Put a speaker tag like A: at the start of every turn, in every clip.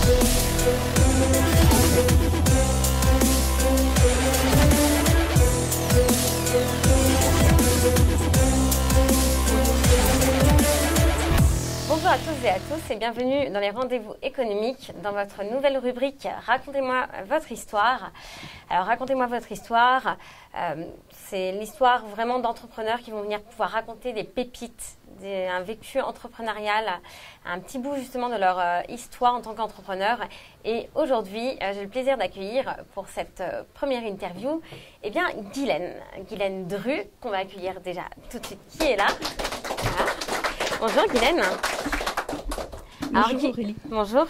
A: Bonjour à toutes et à tous et bienvenue dans les rendez-vous économiques dans votre nouvelle rubrique Racontez-moi votre histoire. Alors racontez-moi votre histoire, c'est l'histoire vraiment d'entrepreneurs qui vont venir pouvoir raconter des pépites, un vécu entrepreneurial, un petit bout justement de leur histoire en tant qu'entrepreneur. Et aujourd'hui, j'ai le plaisir d'accueillir pour cette première interview, Guylaine Dru, qu'on va accueillir déjà tout de suite, qui est là. Voilà. Bonjour Guylaine.
B: Bonjour Aurélie.
A: Bonjour.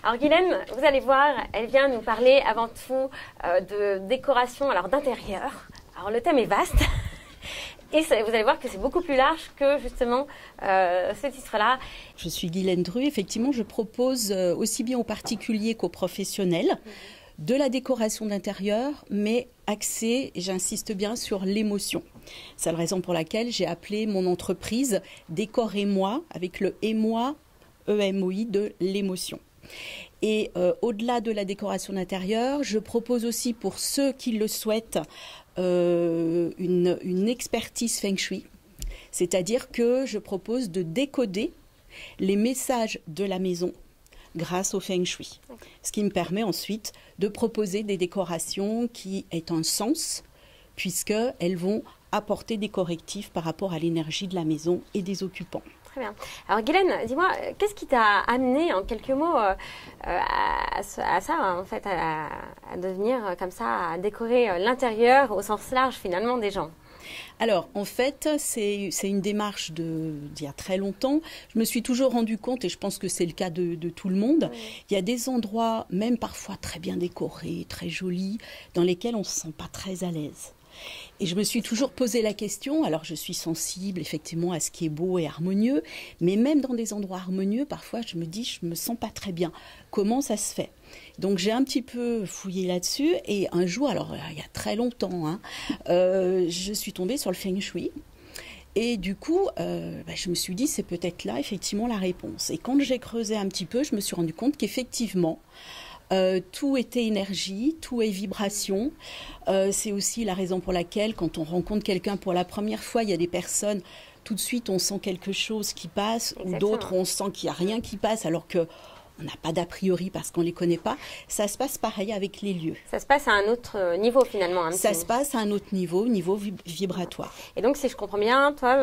A: Alors Guylaine, vous allez voir, elle vient nous parler avant tout de décoration, alors d'intérieur. Alors le thème est vaste et vous allez voir que c'est beaucoup plus large que justement ce titre-là.
B: Je suis Guylaine Dru, effectivement je propose aussi bien aux particuliers qu'aux professionnels de la décoration d'intérieur, mais axée, et j'insiste bien, sur l'émotion. C'est la raison pour laquelle j'ai appelé mon entreprise Décor et moi, avec le et moi, EMOI, de l'émotion. Et au-delà de la décoration d'intérieur, je propose aussi pour ceux qui le souhaitent une expertise Feng Shui. C'est-à-dire que je propose de décoder les messages de la maison grâce au Feng Shui. Ce qui me permet ensuite de proposer des décorations qui aient un sens, puisqu'elles vont apporter des correctifs par rapport à l'énergie de la maison et des occupants.
A: Très bien. Alors Guylaine, dis-moi, qu'est-ce qui t'a amené en quelques mots à ça, en fait, à devenir comme ça, à décorer l'intérieur au sens large finalement des gens ?
B: Alors, en fait, c'est une démarche d'il y a très longtemps. Je me suis toujours rendu compte, et je pense que c'est le cas de tout le monde, il y a des endroits, même parfois très bien décorés, très jolis, dans lesquels on ne se sent pas très à l'aise. Et je me suis toujours posé la question, alors je suis sensible effectivement à ce qui est beau et harmonieux, mais même dans des endroits harmonieux, parfois je me dis, je me sens pas très bien. Comment ça se fait ? Donc j'ai un petit peu fouillé là-dessus et un jour, alors il y a très longtemps, je suis tombée sur le Feng Shui. Et du coup, je me suis dit, c'est peut-être là effectivement la réponse. Et quand j'ai creusé un petit peu, je me suis rendu compte qu'effectivement, tout était énergie, tout est vibration. C'est aussi la raison pour laquelle, quand on rencontre quelqu'un pour la première fois, il y a des personnes, tout de suite, on sent quelque chose qui passe, ou d'autres, on sent qu'il n'y a rien qui passe, alors qu'on n'a pas d'a priori parce qu'on ne les connaît pas. Ça se passe pareil avec les lieux.
A: Ça se passe à un autre niveau finalement.
B: Ça se passe à un autre niveau vibratoire.
A: Et donc, si je comprends bien, toi,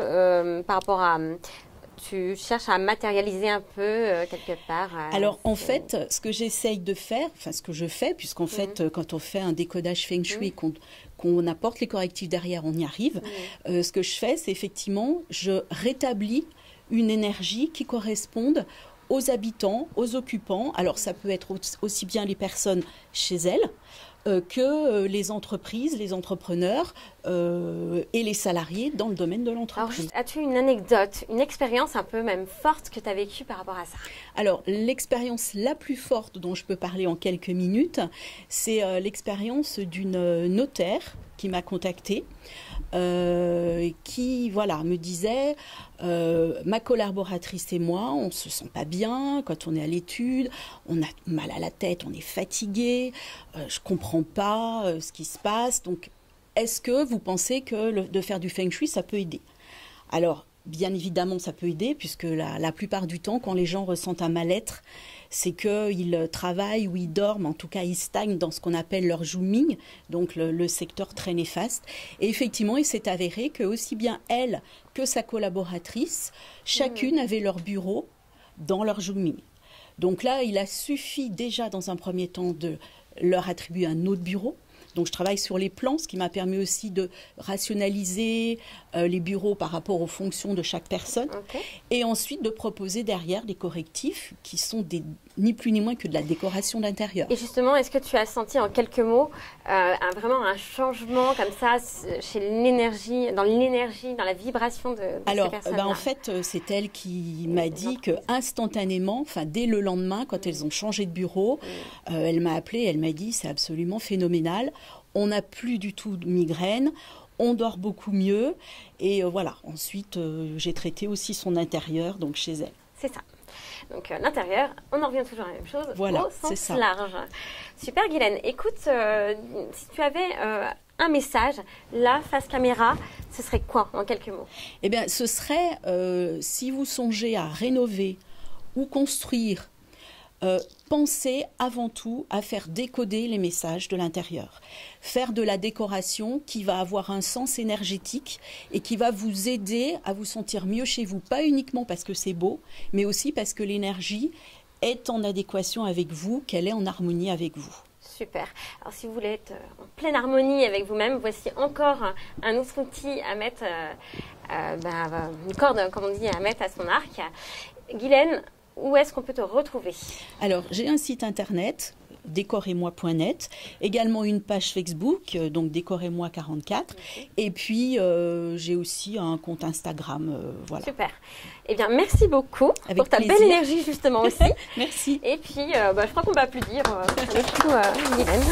A: par rapport à... Tu cherches à matérialiser un peu quelque part.
B: Alors en fait, ce que j'essaye de faire, enfin ce que je fais, puisqu'en fait, quand on fait un décodage Feng Shui, qu'on apporte les correctifs derrière, on y arrive. Ce que je fais, c'est effectivement, je rétablis une énergie qui corresponde aux habitants, aux occupants. Alors ça peut être aussi bien les personnes chez elles, que les entreprises, les entrepreneurs et les salariés dans le domaine de l'entreprise.
A: Alors, as-tu une anecdote, une expérience un peu même forte que tu as vécue par rapport à ça ?
B: Alors, l'expérience la plus forte dont je peux parler en quelques minutes, c'est l'expérience d'une notaire qui m'a contactée, qui me disait ma collaboratrice et moi, on ne se sent pas bien quand on est à l'étude, on a mal à la tête, on est fatigué, je ne comprends pas ce qui se passe. Donc, est-ce que vous pensez que de faire du Feng Shui, ça peut aider ? Alors, bien évidemment, ça peut aider, puisque la plupart du temps, quand les gens ressentent un mal-être, c'est qu'ils travaillent ou ils dorment, en tout cas ils stagnent dans ce qu'on appelle leur zooming, donc le secteur très néfaste. Et effectivement, il s'est avéré que aussi bien elle que sa collaboratrice, chacune avait leur bureau dans leur zooming. Donc là, il a suffi déjà dans un premier temps de leur attribuer un autre bureau. Donc je travaille sur les plans, ce qui m'a permis aussi de rationaliser les bureaux par rapport aux fonctions de chaque personne. Et ensuite de proposer derrière des correctifs qui sont ni plus ni moins que de la décoration d'intérieur.
A: Et justement, est-ce que tu as senti en quelques mots vraiment un changement comme ça chez l'énergie, dans la vibration de ces personnes-là ?
B: En fait, c'est elle qui m'a dit que instantanément, dès le lendemain, quand elles ont changé de bureau, elle m'a appelée, elle m'a dit c'est absolument phénoménal. On n'a plus du tout de migraine, on dort beaucoup mieux. Et voilà, ensuite, j'ai traité aussi son intérieur, donc chez elle.
A: C'est ça. Donc l'intérieur, on en revient toujours à la même chose,
B: voilà,
A: au sens large. Super Guylaine, écoute, si tu avais un message, là, face caméra, ce serait quoi en quelques mots?
B: Eh bien, ce serait, si vous songez à rénover ou construire, pensez avant tout à faire décoder les messages de l'intérieur. Faire de la décoration qui va avoir un sens énergétique et qui va vous aider à vous sentir mieux chez vous. Pas uniquement parce que c'est beau, mais aussi parce que l'énergie est en adéquation avec vous, qu'elle est en harmonie avec vous.
A: Super. Alors si vous voulez être en pleine harmonie avec vous-même, voici encore un autre outil à mettre, une corde, comme on dit, à mettre à son arc. Guylaine, où est-ce qu'on peut te retrouver?
B: Alors, j'ai un site internet, décorez-moi.net, également une page Facebook, donc décorez-moi 44, et puis j'ai aussi un compte Instagram, voilà.
A: Super. Eh bien, merci beaucoup pour ta belle énergie justement aussi.
B: Merci.
A: Et puis, je crois qu'on va applaudir Guylaine.